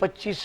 25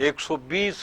120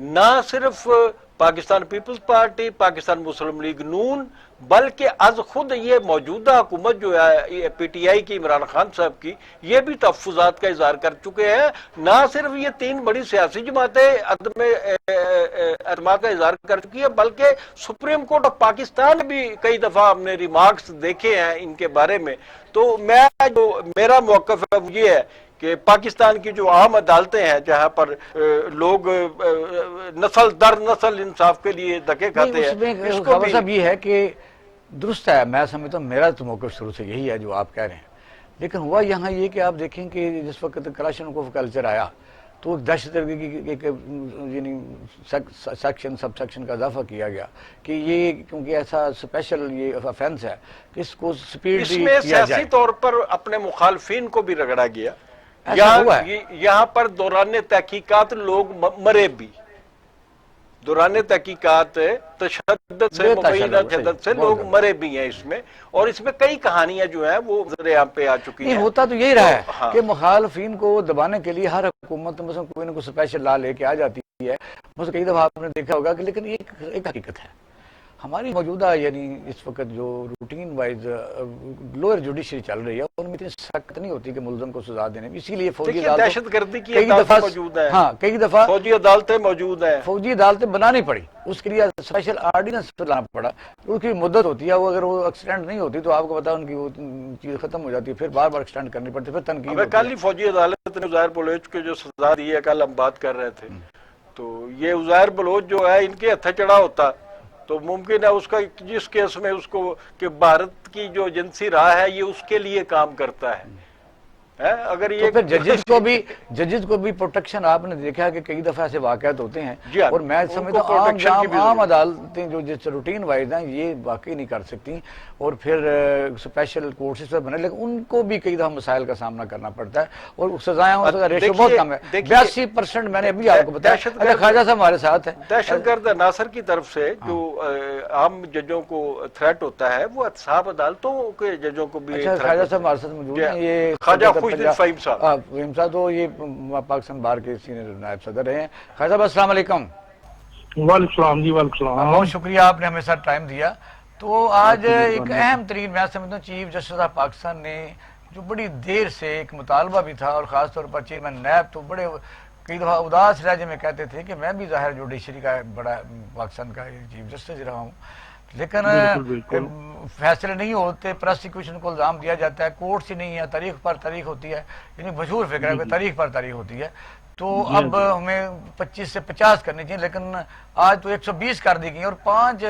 نہ صرف Pakistan Peoples party, Pakistan مسلم league نون، بلکہ از خود یہ موجودہ حکومت جو ہے پی ٹی آئی کی، عمران خان صاحب کی، یہ بھی تحفظات کا اظہار کر چکے ہیں۔ نہ صرف یہ تین بڑی سیاسی جماعتیں عدم اعتماد کا اظہار کر چکی ہیں، بلکہ سپریم کورٹ آف پاکستان بھی کئی دفعہ ہم نے ریمارکس دیکھے ہیں ان کے بارے میں۔ تو میرا موقف ہے وہ یہ ہے کہ پاکستان کی جو عام عدالتیں ہیں جہاں پر لوگ نسل در نسل انصاف کے لیے دھکے کھاتے ہیں، اس کو خبر بھی صاحب یہ ہے کہ درست ہے، میں سمجھتا ہوں میرا تو موقف شروع سے یہی ہے جو آپ کہہ رہے ہیں، لیکن ہوا یہاں یہ کہ آپ دیکھیں کہ جس وقت کلاشنکوف کلچر آیا تو دہشت گردی کی ایک یعنی سیکشن سب سیکشن کا اضافہ کیا گیا کہ یہ کیونکہ ایسا اسپیشل یہ افینس ہے کہ اس کو سپیڈ اس میں کیا سیاسی جائے۔ طور پر اپنے مخالفین کو بھی رگڑا گیا۔ ایسا ہوا ہے۔ یہاں پر دوران تحقیقات لوگ مرے بھی، دوران تحقیقات تشدد سے، مبینہ تشدد سے لوگ مرے بھی ہیں اس میں، اور اس میں کئی کہانیاں جو ہیں وہ نظر عام پہ آ چکی ہیں۔ نہیں ہوتا تو یہی رہا ہے ہاں۔ کہ مخالفین کو دبانے کے لیے ہر حکومت مثلا کوئی نہ کوئی اسپیشل لا لے کے آ جاتی ہے، مثلا کئی دفعہ آپ نے دیکھا ہوگا کہ لیکن ایک حقیقت ہے ہماری موجودہ یعنی اس وقت جو روٹین وائز لوئر جوڈیشری چل رہی ہے ان میں اتنی سخت نہیں ہوتی کہ ملزم کو سزا دینے، اسی لیے فوجی دیکھیے دہشت گردی کی کئی عدالتیں دفعہ موجود ہیں، ہاں کئی دفعہ فوجی عدالتیں موجود ہیں، فوجی عدالتیں بنانی پڑی، اس کے لیے اسپیشل آرڈیننس لانا پڑا، اس کی مدت ہوتی ہے، وہ اگر وہ ایکسٹینڈ نہیں ہوتی تو آپ کو پتا ان کی وہ چیز ختم ہو جاتی ہے، پھر بار بار ایکسٹینڈ کرنی پڑتی ہے، پھر تنقید ہوتی ہے۔ کل ہی فوجی عدالت نے عزیر بلوچ کے جو سزا دی ہے، کل ہم بات کر رہے تھے، تو یہ عزیر بلوچ جو ہے ان کے ہتھے چڑھا ہوتا تو ممکن ہے اس کا جس کیس میں اس کو کہ بھارت کی جو ایجنسی راہ ہے یہ اس کے لیے کام کرتا ہے، اگر تو یہ پھر ججز کو بھی پروٹیکشن آپ نے دیکھا کہ کئی دفعہ ایسے واقعات ہوتے ہیں، جی ہاں، اور میں ان کو سمجھتا protection کی ہوں بھی عام ضرورت ہے۔ عدالتیں جو جس روٹین وائز ہیں یہ واقعی نہیں کر سکتی، اور پھر اسپیشل کورسز بنے، لیکن ان کو بھی کئی دفعہ مسائل کا سامنا کرنا پڑتا ہے، اور سزائیں اس کا ریشو بہت کم ہے، 82% میں نے ابھی آپ کو بتایا۔ اچھا خواجہ صاحب ہمارے ساتھ ہیں۔ دہشت گرد ناصر کی طرف سے جو عام ججوں کو تھریٹ ہوتا ہے وہ احتساب عدالتوں کے ججوں کو بھی اچھا خواجہ صاحب ہمارے ساتھ موجود ہیں، یہ خواجہ خوشدل فہیم صاحب، فہیم صاحب تو یہ پاکستان بار کے سینئر نائب صدر رہے ہیں۔ خواجہ صاحب السلام علیکم۔ وعلیکم السلام جی، وعلیکم السلام۔ بہت شکریہ آپ نے ہمیں ساتھ ٹائم دیا۔ تو آج ایک اہم ترین میں سمجھتا ہوں چیف جسٹس آف پاکستان نے جو بڑی دیر سے ایک مطالبہ بھی تھا، اور خاص طور پر چیئرمین نیب تو بڑے کئی دفعہ اداس لہجے میں کہتے تھے کہ میں بھی ظاہر جوڈیشری کا بڑا پاکستان کا چیف جسٹس رہا ہوں، لیکن فیصلے نہیں ہوتے، پروسیکیوشن کو الزام دیا جاتا ہے، کورٹس ہی نہیں ہے، تاریخ پر تاریخ ہوتی ہے، یعنی مشہور فکر ہے کہ تاریخ پر تاریخ ہوتی ہے، تو اب ہمیں 25 سے 50 کرنی چاہیے، لیکن آج تو 120 کر دی گئی، اور 5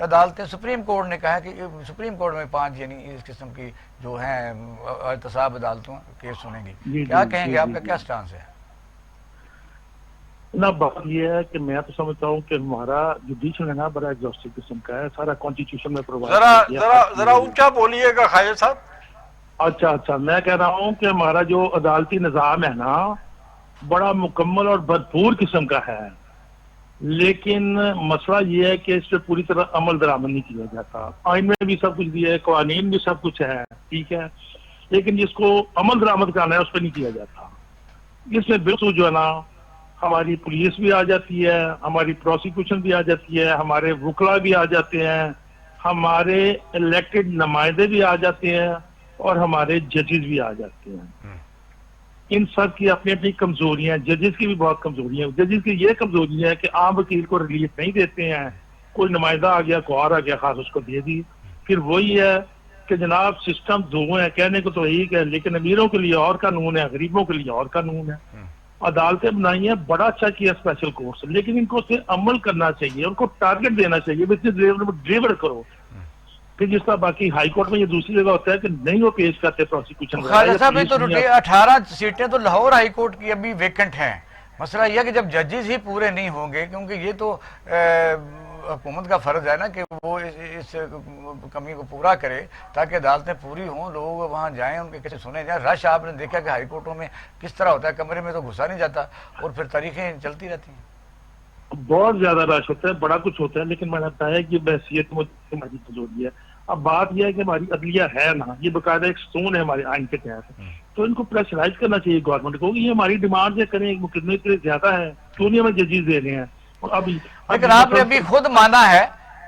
عدالتیں سپریم کورٹ نے کہا کہ سپریم کورٹ میں 5 یعنی اس قسم کی جو ہیں احتساب عدالتوں کیس سنیں گی۔ کیا کہیں گے، آپ کا کیا سٹانس ہے؟ نہ بات یہ ہے کہ میں تو سمجھتا ہوں کہ ہمارا جوڈیشل ہے نا بڑا ایگزاسٹو قسم کا ہے، سارا کانسٹیٹیوشن میں پرووائڈ ذرا اونچا بولیے گا خواجہ صاحب۔ اچھا میں کہہ رہا ہوں کہ ہمارا جو عدالتی نظام ہے نا بڑا مکمل اور بھرپور قسم کا ہے، لیکن مسئلہ یہ ہے کہ اس پہ پوری طرح عمل درآمد نہیں کیا جاتا۔ آئین میں بھی سب کچھ دیا ہے، قوانین بھی سب کچھ ہے، ٹھیک ہے، لیکن جس کو عمل درآمد کرنا ہے اس پہ نہیں کیا جاتا۔ اس میں بالکل جو ہے نا ہماری پولیس بھی آ جاتی ہے، ہماری پروسیکیوشن بھی آ جاتی ہے، ہمارے وکلا بھی آ جاتے ہیں، ہمارے الیکٹڈ نمائندے بھی آ جاتے ہیں، اور ہمارے ججز بھی آ جاتے ہیں۔ ان سب کی اپنی اپنی کمزوریاں ہیں، ججز کی بھی بہت کمزوریاں ہیں۔ ججز کی یہ کمزوری ہے کہ عام وکیل کو ریلیف نہیں دیتے ہیں، کوئی نمائندہ آ گیا، کوئی اور آ گیا، خاص اس کو دے دی۔ پھر وہی ہے کہ جناب سسٹم دو ہیں، کہنے کو تو ایک ہے، لیکن امیروں کے لیے اور قانون ہے، غریبوں کے لیے اور قانون ہے۔ عدالتیں بنائی ہیں، بڑا اچھا کیا اسپیشل کورس، لیکن ان کو عمل کرنا چاہیے، ان کو ٹارگٹ دینا چاہیے، ڈلیور کرو۔ پھر جس طرح باقی ہائی کورٹ میں یہ دوسری جگہ ہوتا ہے کہ نہیں وہ پیش کرتے پروسیکیوشن۔ خواجہ صاحب یہ تو 18 سیٹیں تو لاہور ہائی کورٹ کی ابھی ویکنٹ ہیں، مسئلہ یہ ہے کہ جب ججز ہی پورے نہیں ہوں گے، کیونکہ یہ تو حکومت کا فرض ہے نا کہ وہ اس کمی کو پورا کرے تاکہ عدالتیں پوری ہوں، لوگ وہاں جائیں، ان کے کیسے سنے جائیں۔ رش آپ نے دیکھا کہ ہائی کورٹوں میں کس طرح ہوتا ہے، کمرے میں تو گھسا نہیں جاتا، اور پھر تاریخیں چلتی رہتی ہیں۔ بہت زیادہ رش ہوتا ہے، بڑا کچھ ہوتا ہے، لیکن میں نے بتایا کہ بحثیت ہماری کمزوری ہے۔ اب بات یہ ہے کہ ہماری عدلیہ ہے نا، یہ باقاعدہ ایک سٹون ہے ہمارے آئین کے تحت، تو ان کو پریشرائز کرنا چاہیے گورنمنٹ کو، یہ ہماری ڈیمانڈ یہ کریں، مقدمے کے زیادہ ہے، کیوں نہیں ہمیں ججز دے رہے ہیں، لیکن آپ نے ابھی خود مانا ہے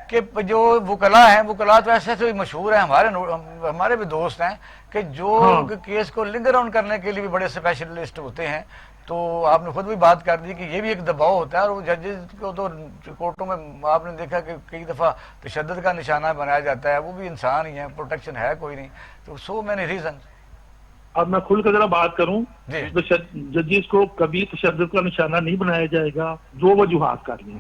کہ جو وکلا ہیں، وکلا تو ایسے تو مشہور ہیں، ہمارے بھی دوست ہیں کہ جو کیس کو لنگر آن کرنے کے لیے بھی بڑے اسپیشلسٹ ہوتے ہیں. تو آپ نے خود بھی بات کر دی کہ یہ بھی ایک دباؤ ہوتا ہے، اور وہ ججز کو تو کورٹوں میں آپ نے دیکھا کہ کئی دفعہ تشدد کا نشانہ بنایا جاتا ہے، وہ بھی انسان ہی ہیں، پروٹیکشن ہے کوئی نہیں. تو سو مینی ریزن. اب میں کھل کر ذرا بات کروں، جی. ججز کو کبھی تشدد کا نشانہ نہیں بنایا جائے گا. دو وجوہات کر لیں.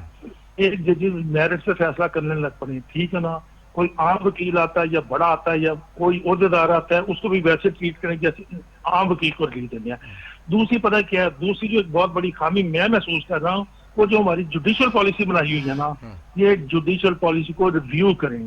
ایک ججز میرٹ سے فیصلہ کرنے لگ پڑے، ٹھیک ہے نا، کوئی عام وکیل آتا ہے یا بڑا آتا ہے یا کوئی عہدیدار آتا ہے، اس کو بھی ویسے ٹریٹ کریں جیسے عام وکیل کو ٹریٹ کریں. دوسری پتہ کیا ہے، دوسری جو ایک بہت بڑی خامی میں محسوس کر رہا ہوں، وہ جو ہماری جوڈیشل پالیسی بنائی ہوئی ہے نا، یہ جوڈیشل پالیسی کو ریویو کریں.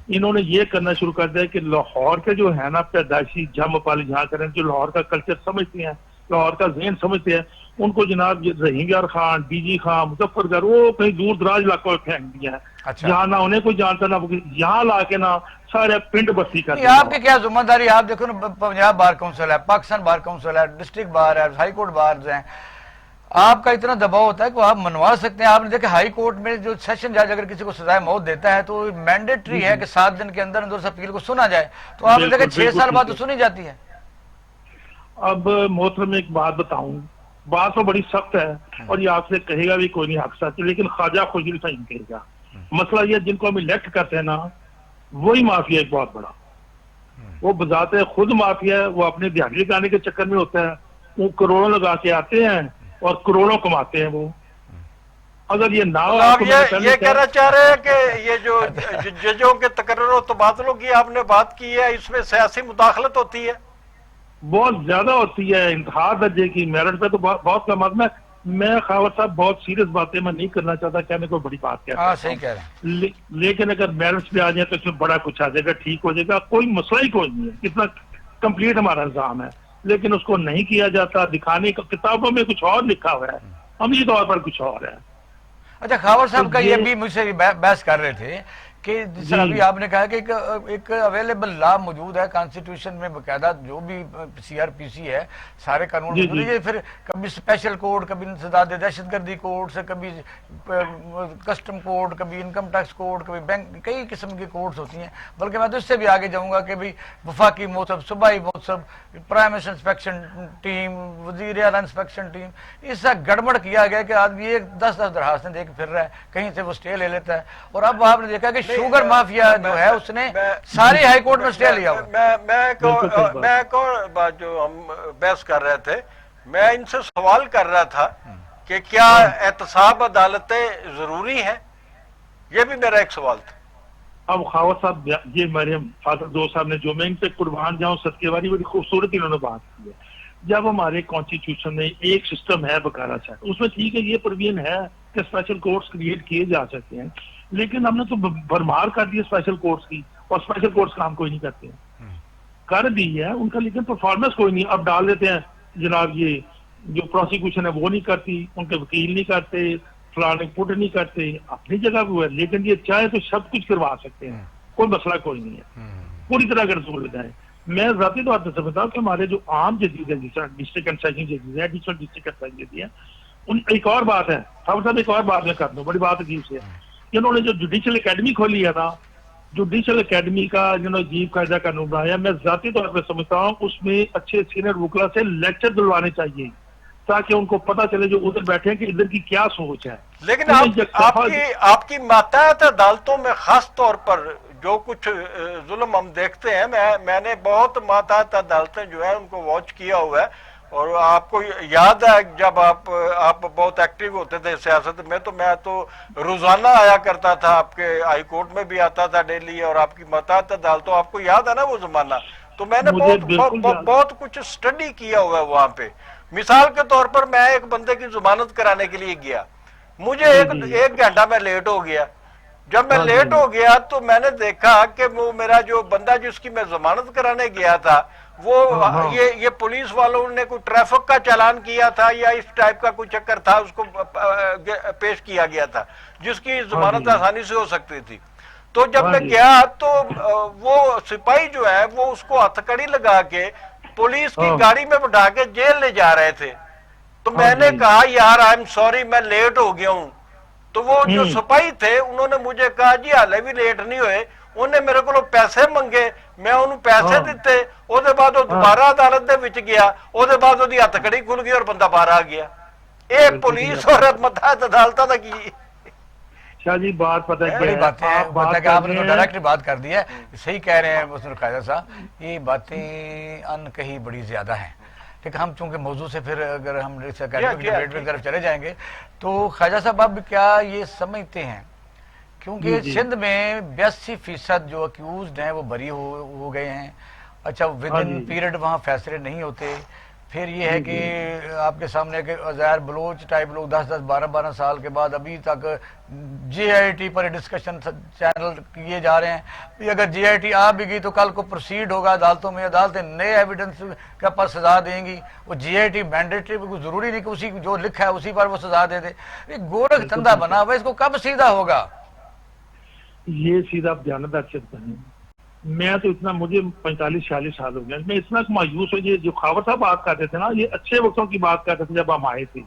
انہوں نے یہ کرنا شروع کر دیا کہ لاہور کے جو ہے نا پیدائشی جم پالی جہاں کریں، جو لاہور کا کلچر سمجھتے ہیں، لاہور کا ذہن سمجھتے ہیں، ان کو جناب رحیم یار خان، ڈی جی خان، مظفر گر، وہ کہیں دور دراز علاقوں میں پھینک دیا ہے. جہاں نہ انہیں کوئی جانتا نہ یہاں لا کے نا سارے پنڈ بستی کر دیا. آپ کی کیا ذمہ داری؟ آپ دیکھو نا، پنجاب بار کونسل ہے، پاکستان بار کونسل ہے، ڈسٹرکٹ بار ہے، ہائی کورٹ بارز ہیں. آپ کا اتنا دباؤ ہوتا ہے کہ آپ منوا سکتے ہیں. آپ نے دیکھا ہائی کورٹ میں جو سیشن جج اگر کسی کو سزائے موت دیتا ہے تو مینڈیٹری ہے کہ 7 دن کے اندر اندر اس اپیل کو سنا جائے. تو آپ نے دیکھا 6 سال بعد تو سنی جاتی ہے. اب محترم میں ایک بات بتاؤں، بات تو بڑی سخت ہے اور یہ آپ سے کہے گا بھی کوئی نہیں حق سچ، لیکن خواجہ خوشیل صاحب کہے گا. مسئلہ یہ جن کو ہم الیکٹ کرتے ہیں نا، وہی مافیا ایک بہت بڑا. وہ بذات خود مافیا ہے، وہ اپنے دیہاڑی لگانے کے چکر میں ہوتا ہے. وہ کروڑوں لگا کے آتے ہیں اور کروڑوں کماتے ہیں. وہ اگر یہ نہ ہو، آپ یہ کہنا چاہ رہے ہیں کہ یہ جو ججوں کے تقرر و تبادلوں کی آپ نے بات کی ہے، اس میں سیاسی مداخلت ہوتی ہے؟ بہت زیادہ ہوتی ہے، انتہا درجے کی. میرٹ پہ تو بہت کم. میں خاور صاحب بہت سیریس باتیں میں نہیں کرنا چاہتا، کہنے کو بڑی بات کہتا ہوں. صحیح کہہ رہے ہیں. لیکن اگر میرٹس پہ آ جائے تو اس میں بڑا کچھ آ جائے گا، ٹھیک ہو جائے گا، کوئی مسئلہ ہی کوئی نہیں ہے. اتنا کمپلیٹ ہمارا نظام ہے، لیکن اس کو نہیں کیا جاتا. دکھانے کا کتابوں میں کچھ اور لکھا ہوا ہے، عملی طور پر کچھ اور ہے. اچھا، خاور صاحب کا یہ بھی مجھ سے بحث کر رہے تھے کہ جس طرح ابھی آپ نے کہا کہ ایک اویلیبل لا موجود ہے کانسٹیٹیوشن میں، باقاعدہ جو بھی سی آر پی سی ہے سارے قانون موجود ہے. پھر کبھی اسپیشل کوڈ، کبھی انسداد دہشت گردی کوڈ سے، کبھی کسٹم کوڈ، کبھی انکم ٹیکس کوڈ، کبھی بینک، کئی قسم کی کوڈز ہوتی ہیں. بلکہ میں تو اس سے بھی آگے جاؤں گا کہ بھائی وفاقی موصف، صوبائی موصف، پرائم منسٹر انسپیکشن ٹیم، وزیر اعلیٰ انسپیکشن ٹیم، اس سے گڑبڑ کیا گیا کہ آدمی ایک 10 درخواستیں دے کے پھر رہا ہے، کہیں سے وہ سٹے لے لیتا ہے. اور اب آپ نے دیکھا کہ شوگر مافیا جو ہے اس نے ساری ہائی کورٹ میں سٹے لیا ہوا. میں ایک اور بات جو ہم بحث کر رہے تھے، میں ان سے سوال کر رہا تھا کہ کیا احتساب عدالتیں ضروری ہیں؟ یہ بھی میرا ایک سوال تھا. اب خاور صاحب، یہ میرے فادر دوست صاحب نے جو میں ان سے قربان جاؤں صدقے والی بڑی خوبصورت انہوں نے بات کی ہے. جب ہمارے کانسٹیٹیوشن میں ایک سسٹم ہے بقایا سے، اس میں ٹھیک ہے یہ پروین ہے کہ اسپیشل کورٹس کریٹ کیے جا سکتے ہیں، لیکن ہم نے تو بھرمار کر دی اسپیشل کورٹس کی، اور اسپیشل کورٹس کام کوئی نہیں کرتے ہیں. کر دی ہے ان کا، لیکن پرفارمنس کوئی نہیں. اب ڈال دیتے ہیں جناب یہ جو پروسیکیوشن ہے وہ نہیں کرتی، ان کے وکیل نہیں کرتے، فلاں پٹ نہیں کرتے، اپنی جگہ پہ ہے. لیکن یہ چاہے تو سب کچھ کروا سکتے ہیں، کوئی مسئلہ کوئی نہیں ہے، پوری طرح اگر زور لگائیں. میں ذاتی طور پر سمجھتا ہوں کہ ہمارے جو عام ججز ہیں، جس طرح ڈسٹرکٹ اینڈ سیشن ججز ہیں، ایڈیشنل ڈسٹرکٹ اینڈ سیشن ججز ہیں، ان ایک اور بات ہے صاحب، ایک اور بات میں کر دوں، بڑی بات عجیب سے ہے. انہوں نے جو جوڈیشل اکیڈمی کھولی ہے نا، جوڈیشل اکیڈمی کا جنہوں نے عجیب قاعدہ قانون بنایا، میں ذاتی طور پہ سمجھتا ہوں اس میں اچھے سینئر وکلا سے لیکچر دلوانے چاہیے تاکہ ان کو پتہ چلے جو ادھر بیٹھے ہیں کہ ادھر کی کیا سوچ ہے. لیکن آپ کی ماتحت عدالتوں میں خاص طور پر جو کچھ ظلم ہم دیکھتے ہیں، میں نے بہت ماتحت عدالتیں جو ہیں ان کو واچ کیا ہوا ہے. اور آپ کو یاد ہے جب آپ بہت ایکٹیو ہوتے تھے سیاست میں، تو میں تو روزانہ آیا کرتا تھا، آپ کے ہائی کورٹ میں بھی آتا تھا ڈیلی، اور آپ کی ماتحت عدالتوں، آپ کو یاد ہے نا وہ زمانہ. تو میں نے بہت کچھ اسٹڈی کیا ہوا ہے وہاں پہ. مثال کے طور پر میں ایک بندے کی ضمانت کرانے کے لیے گیا، مجھے ایک گھنٹہ میں لیٹ ہو گیا. جب میں لیٹ ہو گیا تو میں نے دیکھا کہ وہ میرا جو بندہ جس کی میں ضمانت کرانے گیا تھا، وہ یہ پولیس والوں نے کوئی ٹریفک کا چالان کیا تھا یا اس ٹائپ کا کوئی چکر تھا، اس کو پیش کیا گیا تھا جس کی ضمانت آسانی سے ہو سکتی تھی. تو جب میں گیا تو وہ سپاہی جو ہے وہ اس کو ہتھکڑی لگا کے پولیس کی گاڑی میں بٹھا کے جیل لے جا رہے تھے. تو میں نے کہا یار آئی ایم سوری، میں لیٹ ہو گیا ہوں. تو وہ جو سپاہی تھے انہوں نے مجھے کہا جی ہالے بھی لیٹ نہیں ہوئے, انہیں میرے کو پیسے منگے, میں انہوں پیسے دیتے, او دے بعد وہ دوبارہ عدالت دے وچ گیا, او دے بعد وہ دی ہتھکڑی کھل گئی اور بندہ باہر آ گیا. اے پولیس اور متحد عدالتاں دا کی شاہ جی بات پتہ ہے بڑی باتیں ہیں, پتہ ہے کہ آپ نے تو ڈائریکٹ بات کر دی ہے, صحیح کہہ رہے ہیں حسن القاعدہ صاحب, یہ باتیں ان کہیں بڑی زیادہ ہیں. لیکن ہم چونکہ موضوع سے پھر اگر ہم ڈیبیٹ کی طرف چلے جائیں گے تو خواجہ صاحب آپ کیا یہ سمجھتے ہیں, کیونکہ سندھ میں 82% جو اکیوزڈ ہیں وہ بری ہو گئے ہیں, اچھا ود ان پیریڈ وہاں فیصلے نہیں ہوتے, پھر یہ ہے کہ آپ کے سامنے کہ عزیر بلوچ ٹائپ لوگ 10-12 سال کے بعد ابھی تک جی آئی ٹی پر ڈسکشن چینل کیے جا رہے ہیں, اگر جی آئی ٹی آ بھی گئی تو کل کو پروسیڈ ہوگا عدالتوں میں, عدالتیں نئے ایویڈنس کے پر سزا دیں گی, وہ جی آئی ٹی مینڈیٹری ضروری نہیں کہ اسی جو لکھا ہے اسی پر وہ سزا دے دے, یہ گورکھ دھندا بنا ہوا, اس کو کب سیدھا ہوگا؟ یہ سیدھا بیانت اچھے ہیں. میں تو اتنا, مجھے 45-46 سال ہو گئے, میں اتنا مایوس ہوں. یہ جو خاور صاحب بات کرتے تھے نا, یہ اچھے وقتوں کی بات کرتے تھے جب ہم آئے تھے,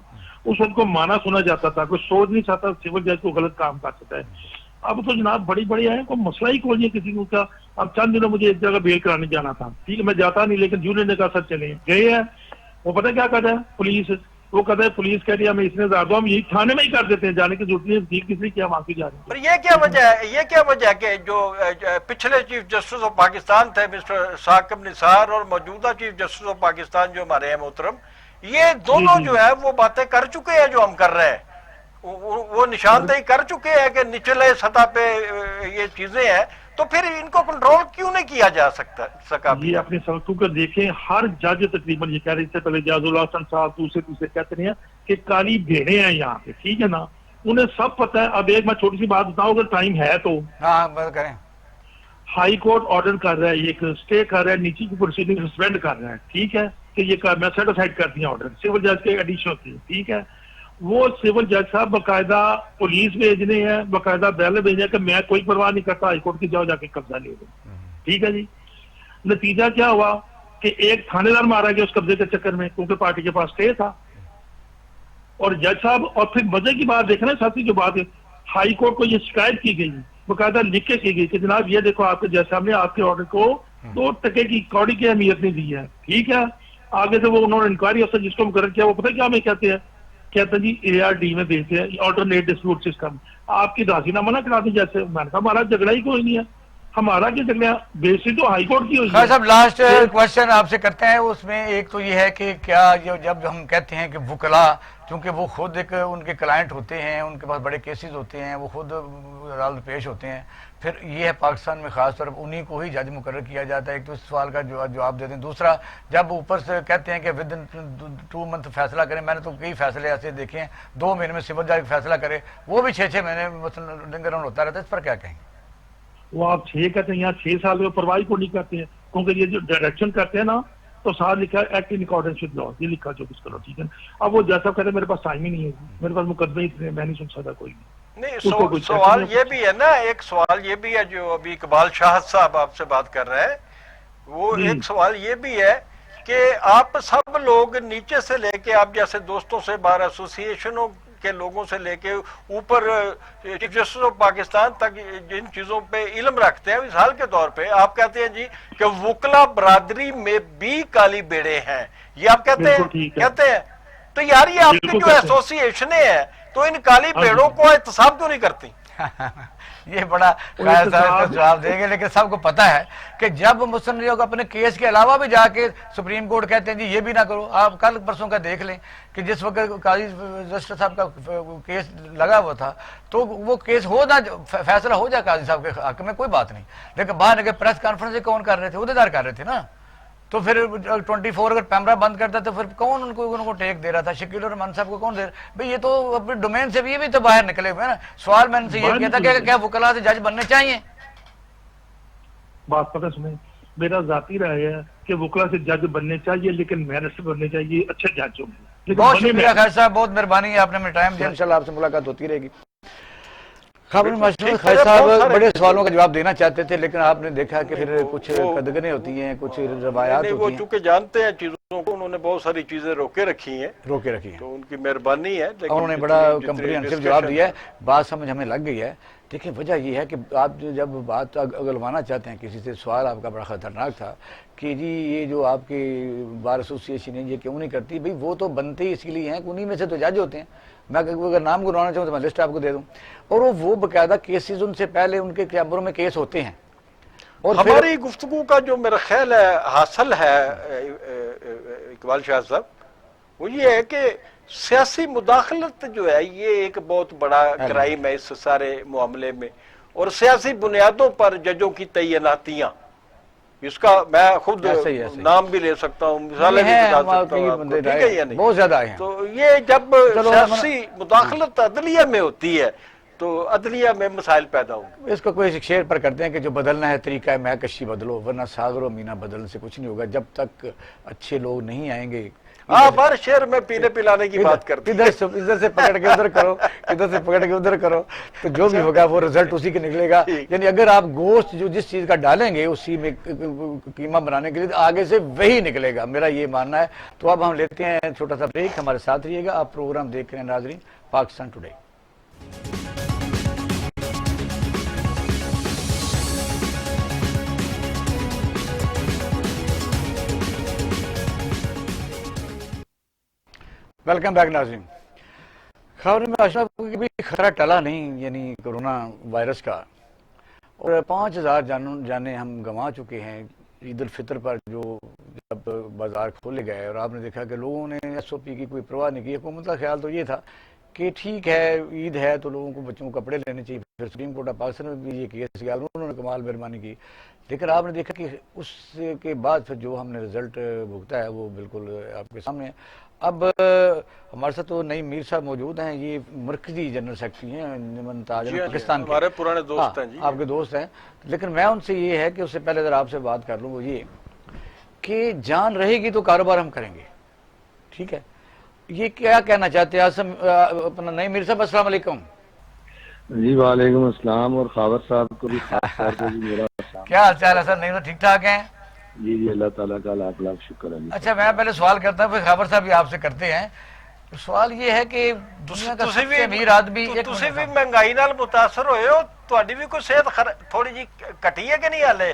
اس وقت کو مانا سنا جاتا تھا, کوئی سوچ نہیں سکتا سول جج کو غلط کام کر سکتا ہے. اب تو جناب بڑی بڑی آئے, کوئی مسئلہ ہی کوئی نہیں کسی کو کا. اب چند دنوں مجھے ایک جگہ بیل کرانے جانا تھا, ٹھیک ہے میں جاتا نہیں, لیکن جونیئر نے کہا سر چلیں, گئے ہیں, وہ پتہ کیا کہتا ہے پولیس, وہ کہتا ہے پولیس کہہ رہی ہے ہمیں اتنے زیادہ, ہم یہی تھانے میں ہی کر دیتے ہیں, جانے کی ضرورت نہیں, ٹھیک کس لیے کیا وہاں کی جا رہے ہیں. پر یہ کیا وجہ ہے, یہ کیا وجہ ہے کہ جو پچھلے چیف جسٹس آف پاکستان تھے مسٹر ثاقب نثار, اور موجودہ چیف جسٹس آف پاکستان جو ہمارے ہیں محترم, یہ دونوں جو ہے وہ باتیں کر چکے ہیں جو ہم کر رہے ہیں, وہ نشاندہی کر چکے ہیں کہ نچلے سطح پہ یہ چیزیں ہیں, تو پھر ان کو کنٹرول کیوں نہیں کیا جا سکا؟ یہ اپنے سڑکوں کو دیکھیں, ہر جج تقریباً یہ کہہ رہے تھے, پہلے جاز الحسن صاحب دوسرے کہتے ہیں کہ کالی بھیڑیں ہیں یہاں پہ, ٹھیک ہے نا, انہیں سب پتہ ہے. اب ایک میں چھوٹی سی بات بتاؤں اگر ٹائم ہے تو, ہاں بات کریں. ہائی کورٹ آرڈر کر رہا ہے, ایک اسٹے کر رہا ہے, نیچے کی پروسیڈنگ سسپینڈ کر رہا ہے, ٹھیک ہے, کہ یہ میں سیٹ اسائڈ کر دیا آرڈر سول جج کے ایڈیشن کی, ٹھیک ہے. وہ سول جج صاحب باقاعدہ پولیس بھیجنے ہیں, باقاعدہ بیل بھیجنے کہ میں کوئی پرواہ نہیں کرتا, ہائی کورٹ کی جاؤ جا کے قبضہ لے لو, ٹھیک ہے جی. نتیجہ کیا ہوا کہ ایک تھانے دار مارا گیا اس قبضے کے چکر میں, کیونکہ پارٹی کے پاس اسٹے تھا. اور جج صاحب, اور پھر مزے کی بات دیکھنا ساتھی جو بات ہے, ہائی کورٹ کو یہ شکایت کی گئی, باقاعدہ لکھ کے کی گئی کہ جناب یہ دیکھو آپ کے جج صاحب نے آپ کے آرڈر کو 2 ٹکے کی کوڑی کی اہمیت نہیں دی ہے, ٹھیک ہے. آگے سے وہ انہوں نے انکوائری افسر جس کو مقرر کیا, وہ پتہ کیا ہمیں کہتے ہیں جی اے آر ڈی میں بھیجتے ہیں آلٹرنیٹ ڈسپیوٹ سسٹم, آپ کی داخی نہ منع کرا دیں. جیسے میں نے کہا ہمارا جھگڑا ہی کوئی نہیں ہے, ہمارا کیا جھگڑا, بیسی تو ہائی کورٹ کی ہوئی ہے. صاحب لاسٹ کوشچن آپ سے کرتے ہیں, اس میں ایک تو یہ ہے کہ کیا جب ہم کہتے ہیں کہ وکلا, چونکہ وہ خود ایک ان کے کلائنٹ ہوتے ہیں, ان کے پاس بڑے کیسز ہوتے ہیں, وہ خود عدالت پیش ہوتے ہیں, پھر یہ ہے پاکستان میں خاص طور پر انہی کو ہی جج مقرر کیا جاتا ہے. ایک تو اس سوال کا جواب دے دیں. دوسرا, جب اوپر سے کہتے ہیں کہ ود ان 2 منتھ فیصلہ کریں, میں نے تو کئی فیصلے ایسے دیکھے ہیں 2 مہینے میں سول جج فیصلہ کرے, وہ بھی 6 مہینے لنگر راؤنڈ ہوتا رہتا ہے, اس پر کیا کہیں؟ وہ آپ 6 کہتے ہیں, یہاں 6 سال میں پرواہی کو نہیں کرتے ہیں, کیونکہ یہ جو ڈائریکشن کرتے ہیں نا, تو ساتھ لکھا ہے act in accordance with law, یہ لکھا جو کچھ کرو, ٹھیک ہے. اب وہ جیسا کہتے ہیں میرے پاس ٹائم ہی نہیں ہے, میرے پاس مقدمے اتنے, میں نہیں سن سکتا کوئی نہیں. سوال یہ بھی ہے نا, ایک سوال یہ بھی ہے جو ابھی اقبال شاہد صاحب آپ سے بات کر رہے ہیں, وہ ایک سوال یہ بھی ہے کہ آپ سب لوگ نیچے سے لے کے, آپ جیسے دوستوں سے, بار ایسوسی ایشنوں کے لوگوں سے لے کے اوپر چیف جسٹس آف پاکستان تک جن چیزوں پہ علم رکھتے ہیں, مثال کے طور پہ آپ کہتے ہیں جی کہ وکلا برادری میں بھی کالی بیڑے ہیں, یہ آپ کہتے ہیں تو یار یہ آپ کی جو ایسوسی ایشنیں ہیں تو ان کالی بیڑوں کو احتساب کیوں نہیں کرتی؟ یہ بڑا خیر صاحب کا جواب دیں گے, لیکن سب کو پتا ہے کہ جب مسلم لیگ اپنے کیس کے علاوہ بھی جا کے سپریم کورٹ کہتے ہیں جی یہ بھی نہ کرو. آپ کل پرسوں کا دیکھ لیں کہ جس وقت قاضی جسٹس صاحب کا کیس لگا ہوا تھا, تو وہ کیس ہو نہ فیصلہ ہو جائے قاضی صاحب کے حق میں, کوئی بات نہیں, لیکن باہر نکل پریس کانفرنس کون کر رہے تھے, عہدیدار کر رہے تھے نا. تو پھر 24 اگر کیمرہ بند کرتا تو پھر کون ان کو ٹیک دے رہا تھا, شکیل الرحمان صاحب کو کون دے رہا؟ بھئی یہ تو اپنے ڈومین سے بھی, یہ بھی تو باہر نکلے ہوئے ہیں نا. سوال میں ان سے یہ کہتا کہ کیا وکلا سے جج بننے چاہیے؟ بات پتہ سنیں, میرا ذاتی رائے ہے کہ وکلا سے جج بننے چاہیے, لیکن میرٹ سے بننے چاہیے اچھے جج ہوں گے. بہت شکریہ خیر صاحب, بہت مہربانی ہے, آپ نے ہمیں ٹائم دیا. انشاءاللہ آپ سے ملاقات ہوتی رہے گی. خابر ماشاءاللہ خیر صاحب بڑے سوالوں کا جواب دینا چاہتے تھے، لیکن آپ نے دیکھا کہ پھر کچھ قدغنیں ہوتی ہیں، کچھ روایات وہ ہوتی ہیں، چونکہ جانتے ہیں چیزوں کو، انہوں نے بہت ساری چیزیں روکے رکھی ہیں، روکے رکھی ہیں، تو ان کی مہربانی ہے، لیکن انہوں نے بڑا کمپریہنسو جواب دیا ہے، بات سمجھ ہمیں لگ گئی ہے۔ دیکھیں وجہ یہ ہے کہ آپ جب بات اگلوانا چاہتے ہیں کسی سے، سوال آپ کا بڑا خطرناک تھا کہ جی یہ جو آپ کی بار ایسوسیشن ہے یہ کیوں نہیں کرتی، بھئی وہ تو بنتے ہی اسی لیے ہیں کہ انہی میں سے تو جج ہوتے ہیں۔ میں اگر نام گنوانا چاہوں تو میں لسٹ آپ کو دے دوں، اور وہ باقاعدہ کیسز ان سے پہلے ان کے چیمبروں میں کیس ہوتے ہیں، اور پھر ہماری گفتگو کا جو میرا خیال ہے حاصل ہے اقبال شاہ صاحب، وہ یہ ہے کہ سیاسی مداخلت جو ہے یہ ایک بہت بڑا کرائم ہے اس سارے معاملے میں، اور سیاسی بنیادوں پر ججوں کی تعیناتیاں، اس کا میں خود ایسا ہی ایسا ہی نام بھی لے سکتا ہوں، مثالیں بھی بتا سکتا ہوں آپ کو، ٹھیک ہے یا نہیں؟ بہت زیادہ آئے ہیں۔ تو یہ جب چلو سیاسی مداخلت عدلیہ میں ہوتی ہے تو عدلیہ میں مسائل پیدا ہوں گے۔ اس کو کوئی شعر پر کرتے ہیں کہ جو بدلنا ہے طریقہ ہے میں کشی بدلو، ورنہ ساغر و مینا بدلنے سے کچھ نہیں ہوگا، جب تک اچھے لوگ نہیں آئیں گے۔ ہاں ہر شعر میں پینے پلانے کی بات کرتی ہے، ادھر سے پکڑ کے ادھر کرو، ادھر سے پکڑ کے ادھر کرو، تو جو بھی ہوگا وہ رزلٹ اسی کے نکلے گا۔ یعنی اگر آپ گوشت جو جس چیز کا ڈالیں گے اسی میں قیمہ بنانے کے لیے تو آگے سے وہی نکلے گا، میرا یہ ماننا ہے۔ تو اب ہم لیتے ہیں چھوٹا سا بریک، ہمارے ساتھ رہیے گا، آپ پروگرام دیکھ رہے ہیں ناظرین پاکستان ٹوڈے۔ ویلکم بیک ناظرین۔ خبر میں اشرف کی بھی خطرہ ٹلا نہیں، یعنی کرونا وائرس کا، اور 5000 جانیں ہم گنوا چکے ہیں۔ عید الفطر پر جو جب بازار کھولے گئے اور آپ نے دیکھا کہ لوگوں نے ایس او پی کی کوئی پرواہ نہیں کی، حکومت کا خیال تو یہ تھا کہ ٹھیک ہے عید ہے تو لوگوں کو بچوں کو کپڑے لینے چاہیے، پھر سپریم کورٹ آف پاکستان میں بھی یہ کیس کیا، انہوں نے کمال مہربانی کی، لیکن آپ نے دیکھا کہ اس کے بعد پھر جو ہم نے رزلٹ بھگتا ہے وہ بالکل آپ کے سامنے ہے۔ اب ہمارے ساتھ تو نئی میر صاحب موجود ہیں، یہ مرکزی جنرل سیکرٹری ہیں نمن تاج پاکستان کے، ہمارے پرانے دوست ہیں جی، آپ کے دوست ہیں، لیکن میں ان سے یہ ہے کہ اس سے پہلے اگر آپ سے بات کر لوں وہ یہ کہ جان رہے گی تو کاروبار ہم کریں گے، ٹھیک ہے؟ یہ کیا کہنا چاہتے ہیں اپنا نئی میر صاحب؟ السلام علیکم جی وعلیکم السلام، اور خاور صاحب کو بھی خاص طور پہ جی میرا السلام۔ کیا حال چال ہے سر؟ نہیں تو ٹھیک ٹھاک ہیں؟ جی جی اللہ تعالیٰ کا لاکھ لاکھ شکر ہے۔ اچھا میں پہلے سوال کرتا ہوں، پھر خاور صاحب بھی آپ سے کرتے ہیں۔ سوال یہ ہے کہ دنیا کا سب سے امیر آدمی، تسی بھی مہنگائی نال متاثر ہوئے ہو، تہاڈی بھی کوئی صحت تھوڑی جی کٹی ہے کہ نہیں حالے؟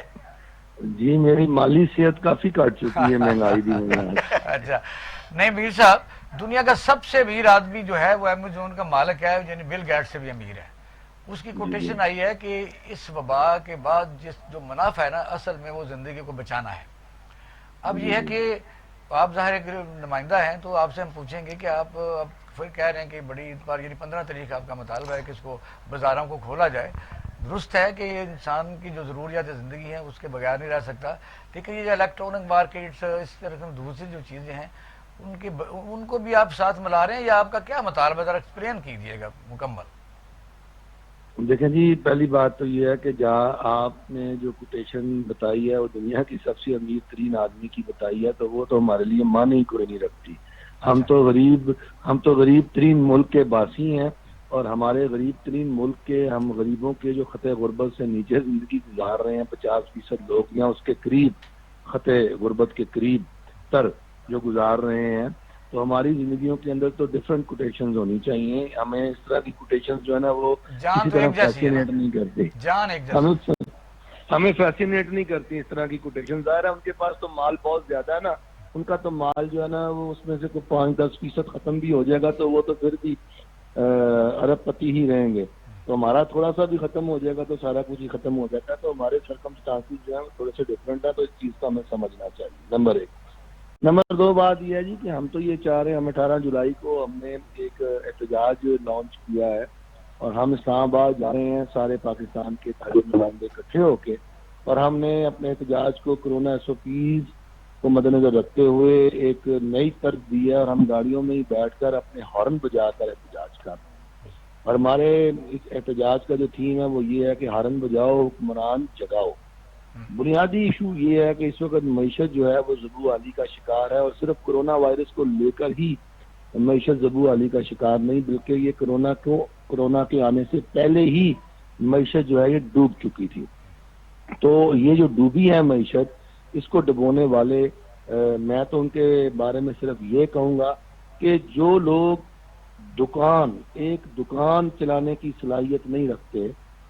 جی میری مالی صحت کافی کٹ چکی ہے مہنگائی دی وجہ سے۔ اچھا نہیں میر صاحب، دنیا کا سب سے امیر آدمی جو ہے وہ ایمیزون کا مالک ہے، یعنی بل گیٹس سے بھی امیر ہے۔ اس کی کوٹیشن آئی ہے کہ اس وبا کے بعد جو منافع ہے نا، اصل میں وہ زندگی کو بچانا ہے۔ اب یہ ہے کہ آپ ظاہر ایک نمائندہ ہیں تو آپ سے ہم پوچھیں گے کہ آپ اب پھر کہہ رہے ہیں کہ بڑی عید پر یعنی 15 تاریخ آپ کا مطالبہ ہے کہ اس کو بازاروں کو کھولا جائے۔ درست ہے کہ یہ انسان کی جو ضروریات زندگی ہیں اس کے بغیر نہیں رہ سکتا، لیکن یہ جو الیکٹرانک مارکیٹس اس طرح کی دوسری جو چیزیں ہیں ان کو بھی آپ ساتھ ملا رہے ہیں، یا آپ کا کیا مطالبہ ذرا ایکسپلین کیجیے گا مکمل۔ دیکھیں جی پہلی بات تو یہ ہے کہ جہاں آپ نے جو کوٹیشن بتائی ہے وہ دنیا کی سب سے امیر ترین آدمی کی بتائی ہے، تو وہ تو ہمارے لیے معنی ہی کوئی نہیں رکھتی۔ ہم تو غریب ترین ملک کے باسی ہیں، اور ہمارے غریب ترین ملک کے ہم غریبوں کے جو خطے غربت سے نیچے زندگی گزار رہے ہیں 50% لوگ، یا اس کے قریب خطے غربت کے قریب تر جو گزار رہے ہیں، تو ہماری زندگیوں کے اندر تو ڈفرینٹ کوٹیشنز ہونی چاہیے۔ ہمیں اس طرح کی کوٹیشنز جو ہے نا وہ کسی طرح فیسینیٹ نہیں کرتی، ہمیں فیسینیٹ نہیں کرتی اس طرح کی کوٹیشن۔ ظاہر ہے ان کے پاس تو مال بہت زیادہ ہے نا، ان کا تو مال جو ہے نا وہ اس میں سے کوئی 5-10% ختم بھی ہو جائے گا تو وہ تو پھر بھی ارب پتی ہی رہیں گے، تو ہمارا تھوڑا سا بھی ختم ہو جائے گا تو سارا کچھ ہی ختم ہو جاتا ہے۔ تو ہمارے سرکمسٹانسز جو ہیں تھوڑے سے ڈفرینٹ ہیں، تو اس چیز کا ہمیں سمجھنا چاہیے، نمبر 1۔ نمبر 2 بات یہ ہے جی کہ ہم تو یہ چاہ رہے ہیں، ہم 18 جولائی کو ہم نے ایک احتجاج لانچ کیا ہے، اور ہم اسلام آباد جا رہے ہیں سارے پاکستان کے تاجر نمائندے اکٹھے ہو کے، اور ہم نے اپنے احتجاج کو کرونا ایس او پیز کو مد نظر رکھتے ہوئے ایک نئی طرز دی ہے، اور ہم گاڑیوں میں ہی بیٹھ کر اپنے ہارن بجا کر احتجاج کر رہے ہیں۔ اور ہمارے اس احتجاج کا جو تھیم ہے وہ یہ ہے کہ ہارن بجاؤ حکمران جگاؤ۔ بنیادی ایشو یہ ہے کہ اس وقت معیشت جو ہے وہ ذبح علی کا شکار ہے، اور صرف کرونا وائرس کو لے کر ہی معیشت ذبح علی کا شکار نہیں، بلکہ یہ کرونا کو کورونا کے آنے سے پہلے ہی معیشت جو ہے یہ ڈوب چکی تھی. تو یہ جو ڈوبی ہے معیشت، اس کو ڈبونے والے میں تو ان کے بارے میں صرف یہ کہوں گا کہ جو لوگ ایک دکان چلانے کی صلاحیت نہیں رکھتے،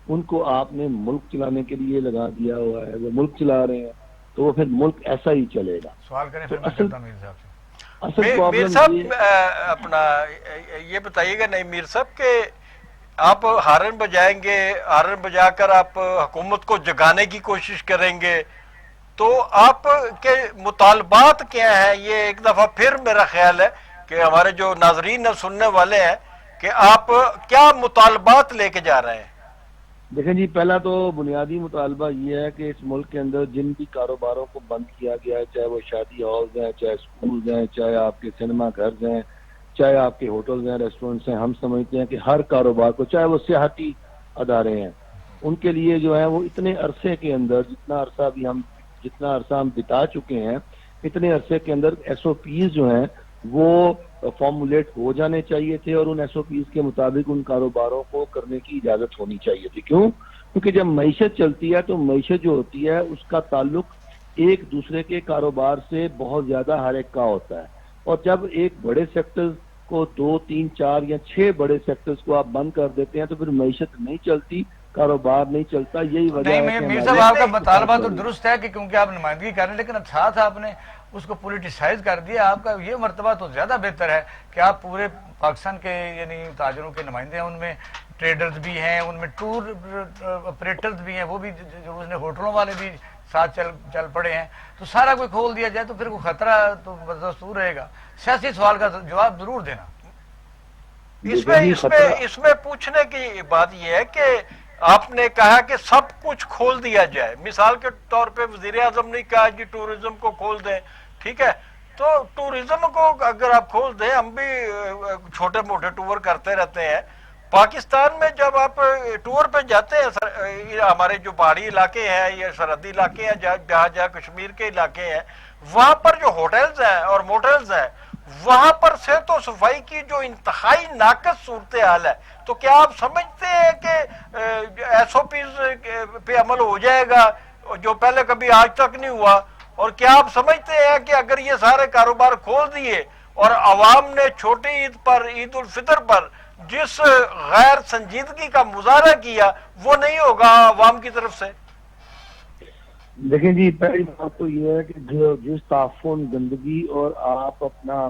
ان کو آپ نے ملک چلانے کے لیے لگا دیا ہوا ہے، وہ ملک چلا رہے ہیں تو وہ پھر ملک ایسا ہی چلے گا. سوال کریں پھر میں کرتا ہوں میر صاحب سے. اصل میر پرابلم صاحب اپنا یہ بتائیے گا نہیں میر صاحب کہ آپ ہارن بجائیں گے، ہارن بجا کر آپ حکومت کو جگانے کی کوشش کریں گے، تو آپ کے مطالبات کیا ہیں؟ یہ ایک دفعہ پھر میرا خیال ہے کہ ہمارے جو ناظرین سننے والے ہیں کہ آپ کیا مطالبات لے کے جا رہے ہیں؟ دیکھیں جی، پہلا تو بنیادی مطالبہ یہ ہے کہ اس ملک کے اندر جن بھی کاروباروں کو بند کیا گیا ہے، چاہے وہ شادی ہالز ہیں، چاہے اسکولز ہیں، چاہے آپ کے سنیما گھرز ہیں، چاہے آپ کے ہوٹلز ہیں، ریسٹورنٹس ہیں، ہم سمجھتے ہیں کہ ہر کاروبار کو، چاہے وہ سیاحتی ادارے ہیں، ان کے لیے جو ہے وہ اتنے عرصے کے اندر جتنا عرصہ ہم بتا چکے ہیں، اتنے عرصے کے اندر ایس او پیز جو ہیں وہ فارمولیٹ ہو جانے چاہیے تھے، اور ان ایس او پیز کے مطابق ان کاروباروں کو کرنے کی اجازت ہونی چاہیے تھی. کیوں؟ کیونکہ جب معیشت چلتی ہے تو معیشت جو ہوتی ہے اس کا تعلق ایک دوسرے کے کاروبار سے بہت زیادہ ہر ایک کا ہوتا ہے، اور جب ایک بڑے سیکٹرز کو 2 3 4 یا 6 بڑے سیکٹرز کو آپ بند کر دیتے ہیں تو پھر معیشت نہیں چلتی، کاروبار نہیں چلتا. یہی وجہ نہیں ہے کہ میر صاحب آپ کا مطالبہ تو درست ہے کہ کیونکہ آپ نمائندگی کر رہے ہیں، لیکن ساتھ آپ نے اس کو پولیٹیسائز کر دیا. آپ کا یہ مرتبہ تو زیادہ بہتر ہے کہ آپ پورے پاکستان کے یعنی تاجروں کے نمائندے ہیں، ان میں ٹریڈرز بھی ہیں، ان میں ٹور آپریٹرز بھی ہیں، وہ بھی جو اس نے ہوٹلوں والے بھی ساتھ چل پڑے ہیں. تو سارا کوئی کھول دیا جائے تو پھر کوئی خطرہ تو دستور رہے گا. سیاسی سوال کا جواب ضرور دینا. اس میں پوچھنے کی بات یہ ہے کہ آپ نے کہا کہ سب کچھ کھول دیا جائے. مثال کے طور پہ وزیر اعظم نے کہا جی ٹورزم کو کھول دیں، ٹھیک ہے، تو ٹورزم کو اگر آپ کھول دیں، ہم بھی چھوٹے موٹے ٹور کرتے رہتے ہیں. پاکستان میں جب آپ ٹور پہ جاتے ہیں، ہمارے جو پہاڑی علاقے ہیں یا سرحدی علاقے ہیں جہاں کشمیر کے علاقے ہیں، وہاں پر جو ہوٹلز ہیں اور موٹلز ہیں، وہاں پر صحت و صفائی کی جو انتہائی ناقص صورتحال ہے. تو کیا آپ سمجھتے ہیں کہ ایس او پیز پہ عمل ہو جائے گا جو پہلے کبھی آج تک نہیں ہوا؟ اور کیا آپ سمجھتے ہیں کہ اگر یہ سارے کاروبار کھول دیے اور عوام نے چھوٹی عید پر، عید الفطر پر جس غیر سنجیدگی کا مظاہرہ کیا وہ نہیں ہوگا عوام کی طرف سے؟ دیکھیں جی، پہلی بات تو یہ ہے کہ جس تعفن، گندگی اور آپ اپنا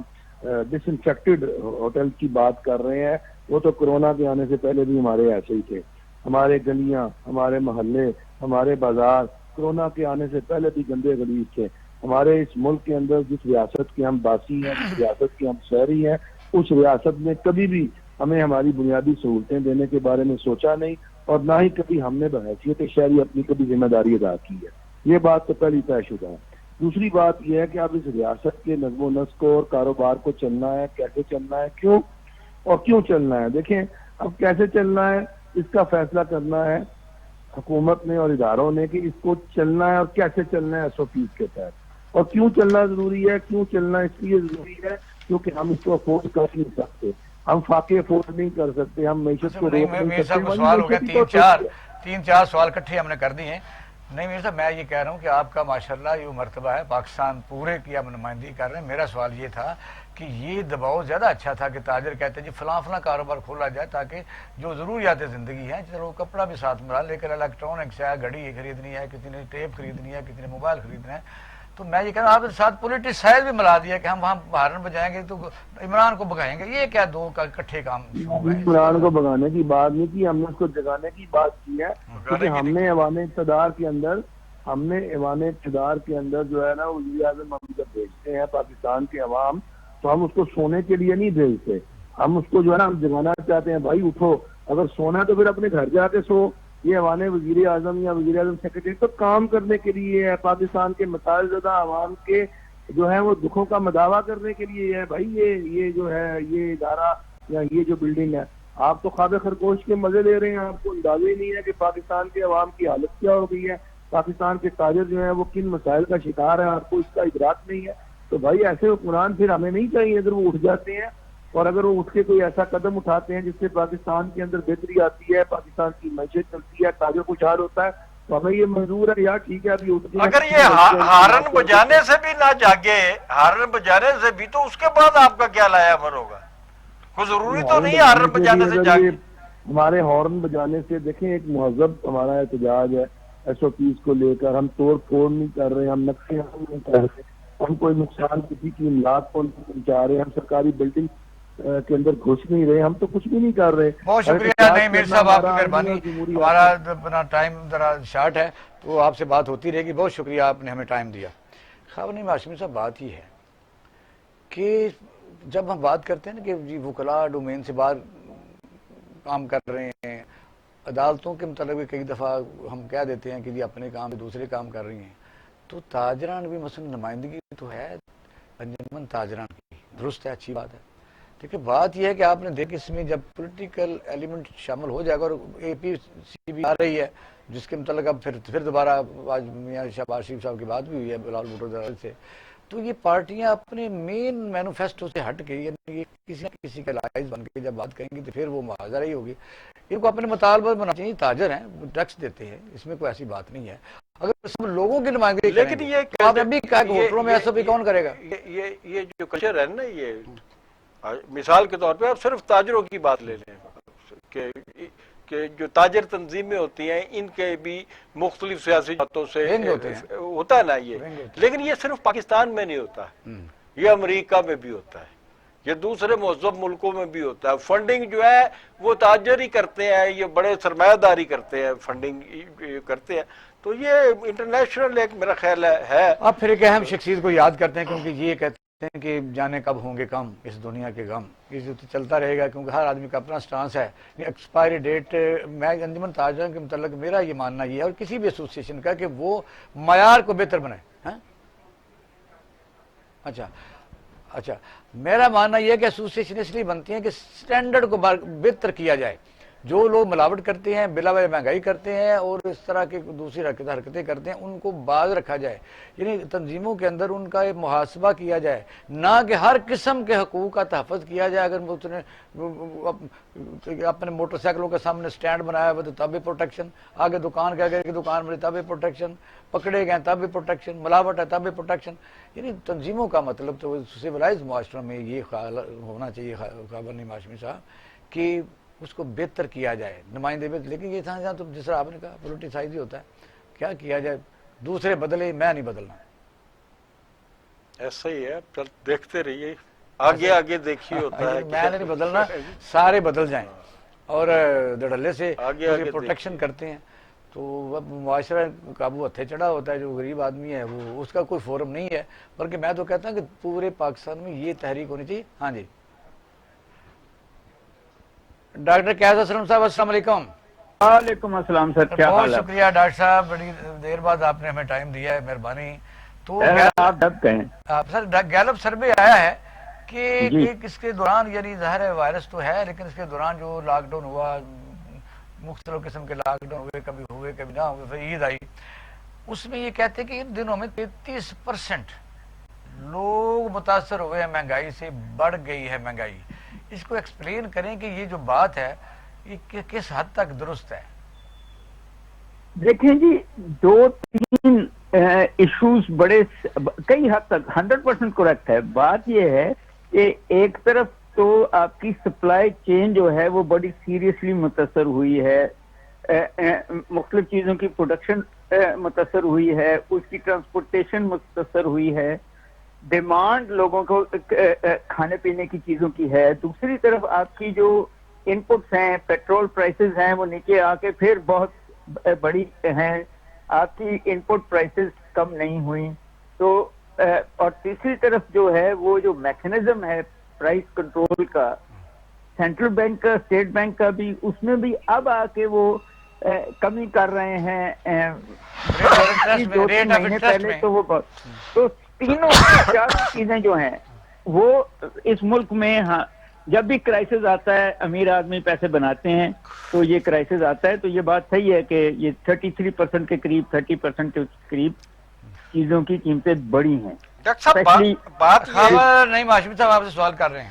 ڈس انفیکٹڈ ہوٹل کی بات کر رہے ہیں، وہ تو کورونا کے آنے سے پہلے بھی ہمارے ایسے ہی تھے. ہمارے گلیاں، ہمارے محلے، ہمارے بازار کورونا کے آنے سے پہلے بھی گندے غلیظ تھے. ہمارے اس ملک کے اندر جس ریاست کے ہم باسی ہیں، جس ریاست کے ہم شہری ہیں، اس ریاست میں کبھی بھی ہمیں ہماری بنیادی سہولتیں دینے کے بارے میں سوچا نہیں، اور نہ ہی کبھی ہم نے بحیثیت شہری اپنی کبھی ذمہ داری ادا کی ہے. یہ بات تو پہلی طے شدہ ہے. دوسری بات یہ ہے کہ اب اس ریاست کے نظم و نسق کو اور کاروبار کو چلنا ہے، کیسے چلنا ہے، کیوں اور کیوں چلنا ہے. دیکھیں، اب کیسے چلنا ہے اس کا فیصلہ کرنا ہے حکومت نے اور اداروں نے کہ اس کو چلنا ہے اور کیسے چلنا ہے ایس او پیز کے تحت. اور کیوں چلنا ضروری ہے؟ کیوں چلنا اس لیے ضروری ہے کیونکہ ہم اس کو افورڈ کر نہیں سکتے، ہم فاقے افورڈ نہیں کر سکتے، ہم معیشت کو روک نہیں سکتے. سوال ہو گیا، تین چار سوال کٹھے ہم نے کر دیے ہیں. نہیں میر صاحب، میں یہ کہہ رہا ہوں کہ آپ کا ماشاءاللہ یہ مرتبہ ہے، پاکستان پورے کی آپ نمائندگی کر رہے ہیں. میرا سوال یہ تھا کہ یہ دباؤ زیادہ اچھا تھا کہ تاجر کہتے ہیں جی فلاں کاروبار کھولا جائے تاکہ جو ضروریات زندگی ہیں، چلو کپڑا بھی ساتھ ملا، لیکن الیکٹرانکس ہے، گھڑی خریدنی ہے، کسی نے ٹیپ خریدنی ہے، کسی نے موبائل خریدنا ہے. تو میں یہ کہہ رہا ہوں آپ کے ساتھ پولیٹیسائز بھی ملا دیا کہ ہم وہاں ہارن بجائیں گے تو عمران کو بگائیں گے. یہ کیا دو کا کٹھے کام ہو گئے؟ عمران کو بگانے کی بات نہیں کی، ہم نے اس کو جگانے کی بات کی ہے. کیونکہ ہم نے ایوان اقتدار کے اندر جو ہے نا وزیر اعظم ہم جب بھیجتے ہیں پاکستان کے عوام، تو ہم اس کو سونے کے لیے نہیں بھیجتے، ہم اس کو جو ہے نا ہم جگانا چاہتے ہیں. بھائی اٹھو، اگر سونا ہے تو پھر اپنے گھر جا کے سو. یہ ایوان وزیر اعظم یا وزیر اعظم سیکرٹری تو کام کرنے کے لیے ہے، پاکستان کے مسائل زدہ عوام کے جو ہے وہ دکھوں کا مداوع کرنے کے لیے ہے. بھائی یہ جو ہے یہ ادارہ یا یہ جو بلڈنگ ہے، آپ تو خواب خرگوش کے مزے لے رہے ہیں، آپ کو اندازہ ہی نہیں ہے کہ پاکستان کے عوام کی حالت کیا ہو گئی ہے، پاکستان کے تاجر جو ہیں وہ کن مسائل کا شکار ہے، آپ کو اس کا ادراک نہیں ہے. تو بھائی ایسے حکمران پھر ہمیں نہیں چاہیے. اگر وہ اٹھ جاتے ہیں اور اگر وہ اٹھ کے کوئی ایسا قدم اٹھاتے ہیں جس سے پاکستان کے اندر بہتری آتی ہے، پاکستان کی معیشت چلتی ہے، تاجر کو چھال ہوتا ہے، تو ہمیں یہ منظور ہے یار ٹھیک ہے ابھی اٹھ کے اگر یہ ہارن بجانے سے بھی نہ جاگے، ہارن بجانے سے بھی، تو اس کے بعد آپ کا کیا لایا عمل ہوگا؟ کوئی ضروری تو نہیں ہارن بجانے سے جاگے۔ ہمارے ہارن بجانے سے دیکھیں ایک مہذب ہمارا احتجاج ہے، ایس او پیز کو لے کر ہم توڑ پھوڑ نہیں کر رہے، ہم نقشے نہیں کر رہے، ہم کوئی نقصان کسی کی املاک کو نہیں پہنچا رہے، ہم سرکاری بلڈنگ کے اندر گھس نہیں رہے، ہم تو کچھ بھی نہیں کر رہے۔ بہت شکریہ نہیں میر صاحب، آپ کی مہربانی، ہمارا اپنا ٹائم ذرا شارٹ ہے تو آپ سے بات ہوتی رہے گی، بہت شکریہ آپ نے ہمیں ٹائم دیا۔ خواجہ نعیم ہاشمی صاحب بات یہ ہے کہ جب ہم بات کرتے ہیں نا کہ جی وکلاء ڈومین سے باہر کام کر رہے ہیں، عدالتوں کے متعلق بھی کئی دفعہ ہم کہہ دیتے ہیں کہ جی اپنے کام دوسرے کام کر رہی ہیں، تو تاجران بھی مثلا نمائندگی تو ہے انجمن تاجران کی، درست ہے، اچھی بات ہے، ٹھیک ہے۔ بات یہ ہے کہ آپ نے دیکھ اس میں جب پولیٹیکل ایلیمنٹ شامل ہو جائے گا، اور اے پی سی بھی آ رہی ہے جس کے متعلق اب پھر دوبارہ آج میاں شہباز شریف صاحب کی بات بھی ہوئی ہے بلال بھٹو سے، تو یہ پارٹیاں اپنے مین مینوفیسٹو سے ہٹ کے، یعنی یہ کسی نہ کسی کے لائز بن کے جب بات کریں گی تو پھر وہ معاذرہ ہی ہوگی۔ ان کو اپنے مطالبہ بنا چاہیے، تاجر ہیں، ٹیکس دیتے ہیں، اس میں کوئی ایسی بات نہیں ہے۔ اگر سب لوگوں کی نمائندگی کریں لیکن گے یہ تو آپ نے ابھی کہا کہ ہوٹلوں میں ایسا بھی کون کرے گا؟ یہ جو کلچر ہے نا، یہ مثال کے طور پہ آپ صرف تاجروں کی بات لے لیں کہ جو تاجر تنظیمیں ہوتی ہیں ان کے بھی مختلف سیاسی جماعتوں سے ہوتا ہے نا یہ، لیکن یہ صرف پاکستان میں نہیں ہوتا، یہ امریکہ میں بھی ہوتا ہے، یہ دوسرے مہذب ملکوں میں بھی ہوتا ہے۔ فنڈنگ جو ہے وہ تاجر ہی کرتے ہیں، یہ بڑے سرمایہ داری کرتے ہیں، فنڈنگ کرتے ہیں، تو یہ انٹرنیشنل ایک میرا خیال ہے۔ اب پھر ایک اہم شخصیت کو یاد کرتے ہیں، کیونکہ یہ کہتے ہیں کہ جانے کب ہوں گے کم اس دنیا کے غم، یہ تو چلتا رہے گا کیونکہ ہر آدمی کا اپنا سٹانس ہے۔ ایکسپائری ڈیٹ، میں انجمن تاجروں کے متعلق میرا یہ ماننا یہ ہے، اور کسی بھی ایسوسیشن کا، کہ وہ معیار کو بہتر بنائے۔ اچھا میرا ماننا یہ ہے کہ ایسوسیشن اس لیے بنتی ہیں کہ سٹینڈرڈ کو بہتر کیا جائے۔ جو لوگ ملاوٹ کرتے ہیں، بلا وجہ مہنگائی کرتے ہیں اور اس طرح کی دوسری حرکتیں کرتے ہیں، ان کو باز رکھا جائے، یعنی تنظیموں کے اندر ان کا ایک محاسبہ کیا جائے، نہ کہ ہر قسم کے حقوق کا تحفظ کیا جائے۔ اگر اس نے اپنے موٹر سائیکلوں کے سامنے سٹینڈ بنایا ہوا تو تب بھی پروٹیکشن، آگے دکان کے آگے دکان بنی تب بھی پروٹیکشن، پکڑے گئے تب بھی پروٹیکشن، ملاوٹ ہے تب بھی پروٹیکشن۔ یعنی تنظیموں کا مطلب تو سویلائز معاشرہ میں یہ خیال ہونا چاہیے خواجہ نعیم ہاشمی صاحب کہ اس کو بہتر کیا جائے، نمائندے میں، لیکن یہ جہاں تو جس طرح آپ نے کہا پولیٹیسائز ہی ہوتا ہے، کیا کیا جائے، دوسرے بدلے، میں نہیں بدلنا۔ ایسا ہی ہے، چل دیکھتے رہیے، آگے آگے دیکھیے ہوتا ہے، میں نہیں بدلنا، سارے بدل جائیں اور دھڑلے سے پروٹیکشن کرتے ہیں، تو اب معاشرہ قابو ہتھے چڑھا ہوتا ہے۔ جو غریب آدمی ہے وہ اس کا کوئی فورم نہیں ہے، بلکہ میں تو کہتا ہوں کہ پورے پاکستان میں یہ تحریک ہونی چاہیے۔ ہاں جی ڈاکٹر قیاض اسلم صاحب، السلام علیکم۔ وعلیکم السلام سر، کیا حال ہے؟ بہت شکریہ ڈاکٹر صاحب، بڑی دیر بعد آپ نے ہمیں ٹائم دیا ہے، مہربانی۔ تو آپ جب کہیں سر گیلپ سروے آیا ہے کہ اس کے دوران، یعنی ظاہر ہے وائرس تو ہے، لیکن اس کے دوران جو لاک ڈاؤن ہوا، مختلف قسم کے لاک ڈاؤن ہوئے کبھی نہ ہوئے، پھر عید آئی، اس میں یہ کہتے ہیں کہ ان دنوں میں 33% لوگ متاثر ہوئے ہیں مہنگائی سے، بڑھ گئی ہے مہنگائی۔ اس کو ایکسپلین کریں کہ یہ جو بات ہے یہ کس حد تک درست ہے؟ دیکھیں جی، دو تین ایشوز بڑے کئی حد تک 100% کریکٹ ہے۔ بات یہ ہے کہ ایک طرف تو آپ کی سپلائی چین جو ہے وہ بڑی سیریسلی متاثر ہوئی ہے، مختلف چیزوں کی پروڈکشن متاثر ہوئی ہے، اس کی ٹرانسپورٹیشن متاثر ہوئی ہے، ڈیمانڈ لوگوں کو کھانے پینے کی چیزوں کی ہے۔ دوسری طرف آپ کی جو ان پٹس ہیں، پیٹرول پرائسز ہیں، وہ نیچے آ کے پھر بہت بڑی ہیں، آپ کی ان پٹ پرائسز کم نہیں ہوئی۔ تو اور تیسری طرف جو ہے وہ جو میکنزم ہے پرائس کنٹرول کا، سینٹرل بینک کا، اسٹیٹ بینک کا بھی، اس میں بھی اب آ کے وہ کمی کر رہے ہیں۔ دو تین مہینے پہلے تو وہ تو تینوں چاروں چیزیں جو ہیں وہ اس ملک میں، ہاں جب بھی کرائسس آتا ہے امیر آدمی پیسے بناتے ہیں، تو یہ کرائسس آتا ہے تو یہ بات صحیح ہے کہ یہ 33% کے قریب، 30% کے قریب چیزوں کی قیمتیں بڑی ہیں۔ ڈاکٹر صاحب بات خواجہ نعیم ہاشمی صاحب آپ سے سوال کر رہے ہیں۔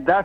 10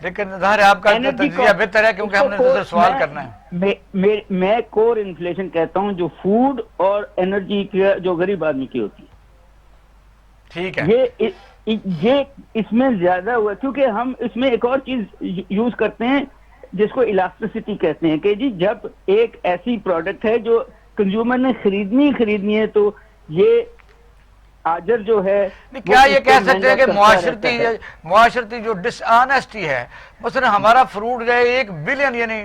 لیکن ظاہر ہے آپ کا تجزیہ بہتر ہے کیونکہ ہم نے دوسرا سوال کرنا ہے. میں کور انفلیشن کہتا ہوں جو فوڈ اور انرجی کی جو غریب آدمی کی ہوتی ہے. ٹھیک ہے. یہ اس میں زیادہ ہوا کیونکہ ہم اس میں ایک اور چیز یوز کرتے ہیں جس کو الاسٹیسٹی کہتے ہیں کہ جی جب ایک ایسی پروڈکٹ ہے جو کنزیومر نے خریدنی ہے تو یہ آجر جو ہے کیا یہ کہہ سکتے ہیں کہ معاشرتی جو ڈس آنیسٹی ہے، مثلا ہمارا فروٹ جو ہے 1 بلین یعنی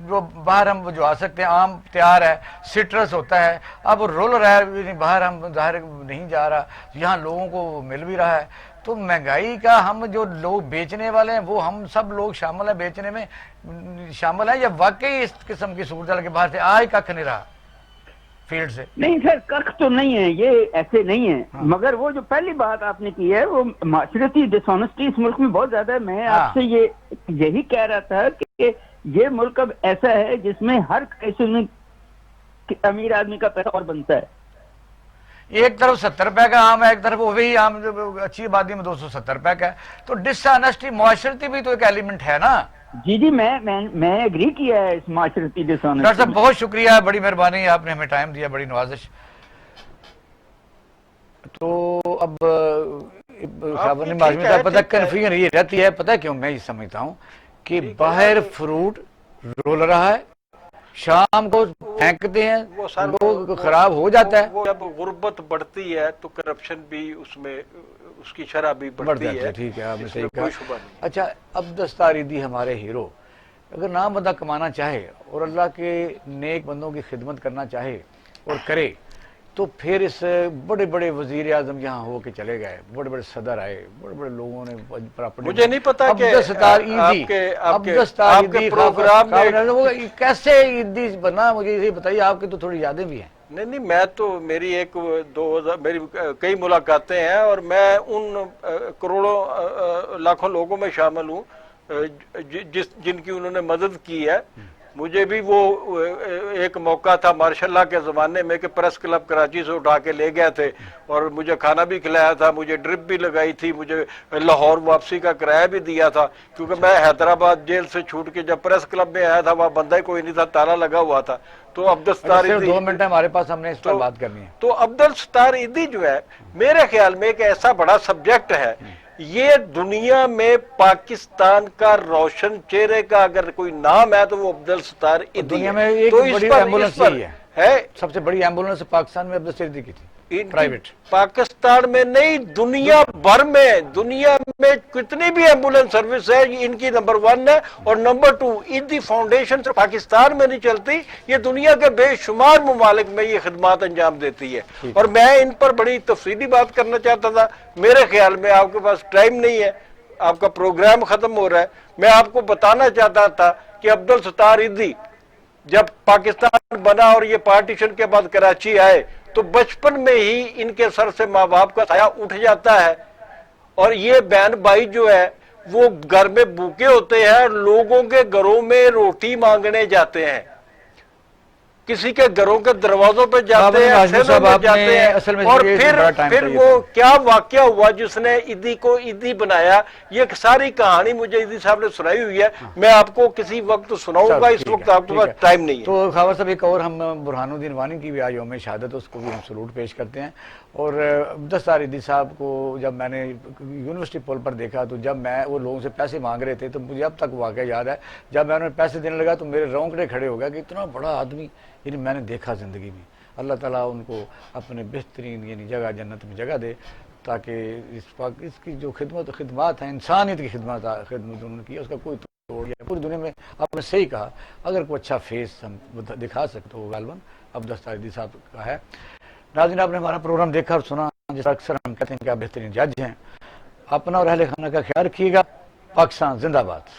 جو باہر ہم جو آ سکتے ہیں آم تیار ہے، سٹرس ہوتا ہے، اب رولر ہے یعنی باہر ہم ظاہر نہیں جا رہا، یہاں لوگوں کو مل بھی رہا ہے. تو مہنگائی کا ہم جو لوگ بیچنے والے ہیں وہ ہم سب لوگ شامل ہیں، بیچنے میں شامل ہیں، یا واقعی اس قسم کی صورتحال کے باہر سے آج ککھ نہیں رہا فیلڈ سے؟ نہیں سر، کخ تو نہیں ہے، یہ ایسے نہیں ہے. مگر وہ جو پہلی بات آپ نے کی ہے وہ معاشرتی ڈس آنیسٹی اس ملک میں بہت زیادہ ہے. میں آپ سے یہی کہہ رہا تھا کہ یہ ملک اب ایسا ہے جس میں ہر قسم میں امیر آدمی کا پیسہ اور بنتا ہے. ایک طرف 70 روپے کا آم ہے، ایک طرف وہی آم جو اچھی آبادی میں 270 روپے کا ہے. تو ڈس آنیسٹی معاشرتی بھی تو ایک ایلیمنٹ ہے نا. جی میں ایگری کیا ہے اس معاشرتی ڈس آنیسٹی. ڈاکٹر صاحب بہت شکریہ، بڑی مہربانی ہے، آپ نے ہمیں ٹائم دیا، بڑی نوازش. تو اب پتہ کنفیوژن یہ رہتی ہے، پتہ کیوں میں یہ سمجھتا ہوں کہ باہر فروٹ رول رہا ہے، شام کو پھینکتے ہیں، وہ خراب ہو جاتا ہے. جب غربت بڑھتی ہے تو کرپشن بھی اس کی شرح بھی بڑھتی ہے. ٹھیک ہے، آپ نے صحیح کہا. اچھا، عبدس تاریدی ہمارے ہیرو اگر نام بندہ کمانا چاہے اور اللہ کے نیک بندوں کی خدمت کرنا چاہے اور کرے تو پھر اس بڑے بڑے وزیر اعظم یہاں ہو کے چلے گئے، بڑے بڑے صدر آئے، بڑے بڑے لوگوں نے پراپرٹی. مجھے نہیں پتا کہ عبدس تاریدی پروگرام کیسے عیدی بنا، مجھے یہ بتائیے. آپ کی تو تھوڑی یادیں بھی ہیں. نہیں، میں تو میری میری کئی ملاقاتیں ہیں اور میں ان کروڑوں لاکھوں لوگوں میں شامل ہوں جن کی انہوں نے مدد کی ہے. مجھے بھی وہ ایک موقع تھا مارشاء اللہ کے زمانے میں کہ پریس کلب کراچی سے اٹھا کے لے گئے تھے اور مجھے کھانا بھی کھلایا تھا، مجھے ڈرپ بھی لگائی تھی، مجھے لاہور واپسی کا کرایہ بھی دیا تھا کیونکہ میں حیدرآباد جیل سے چھوٹ کے جب پریس کلب میں آیا تھا وہاں بندہ ہی کوئی نہیں تھا، تالا لگا ہوا تھا. تو عبدالستار ایدھی 2 منٹ ہمارے پاس، ہم نے اس پر بات کرنی ہے. تو عبدالستار ایدھی جو ہے میرے خیال میں ایک ایسا بڑا سبجیکٹ ہے، یہ دنیا میں پاکستان کا روشن چہرے کا اگر کوئی نام ہے تو وہ عبدالستار ایدھی ہے. دنیا میں ایک بڑی ایمبولنس ہے، سب سے بڑی ایمبولنس پاکستان میں عبدالستار ایدھی کی تھی، پرائیویٹ. پاکستان میں نہیں، دنیا بھر میں، دنیا میں کتنی بھی ایمبولنس سروس ہے ان کی نمبر 1 ہے. اور نمبر 2 ایدھی فاؤنڈیشن سے پاکستان میں نہیں چلتی، یہ دنیا کے بے شمار ممالک میں یہ خدمات انجام دیتی ہے. اور میں ان پر بڑی تفصیلی بات کرنا چاہتا تھا، میرے خیال میں آپ کے پاس ٹائم نہیں ہے، آپ کا پروگرام ختم ہو رہا ہے. میں آپ کو بتانا چاہتا تھا کہ عبدالستار ایدھی جب پاکستان بنا اور یہ پارٹیشن کے بعد کراچی آئے تو بچپن میں ہی ان کے سر سے ماں باپ کا سایہ اٹھ جاتا ہے اور یہ بہن بھائی جو ہے وہ گھر میں بھوکے ہوتے ہیں اور لوگوں کے گھروں میں روٹی مانگنے جاتے ہیں، کسی کے گھروں کے دروازوں پہ جاتے ہیں، احسنوں میں جاتے ہیں. اور پھر وہ کیا واقعہ ہوا جس نے ایدھی کو ایدھی بنایا، یہ ساری کہانی مجھے ایدھی صاحب نے سنائی ہوئی ہے. میں آپ کو کسی وقت سناؤں گا، اس وقت آپ کے پاس ٹائم نہیں ہے. تو خاور صاحب ایک اور ہم برہان الدین وانی کی بھی آج یوم شہادت، اس کو بھی ہم سلوٹ پیش کرتے ہیں. اور عبدالستار ایدھی صاحب کو جب میں نے یونیورسٹی پول پر دیکھا تو جب میں وہ لوگوں سے پیسے مانگ رہے تھے تو مجھے اب تک واقعہ یاد ہے، جب میں انہیں پیسے دینے لگا تو میرے رونگٹے کھڑے ہو گئے کہ اتنا بڑا آدمی یعنی میں نے دیکھا زندگی میں. اللہ تعالیٰ ان کو اپنے بہترین یعنی جگہ جنت میں جگہ دے تاکہ اس کی جو خدمات ہیں، انسانیت کی خدمت انہوں نے کی، اس کا کوئی توڑ گیا. پوری دنیا میں آپ نے صحیح کہا، اگر کوئی اچھا فیس ہم دکھا سکتے تو وہ غالباً عبدالستار ایدھی صاحب کا ہے. ناظرین، آپ نے ہمارا پروگرام دیکھا اور سنا، جس اکثر ہم کہتے ہیں کہ آپ بہترین جج ہیں. اپنا اور اہل خانہ کا خیال رکھیے گا. پاکستان زندہ باد.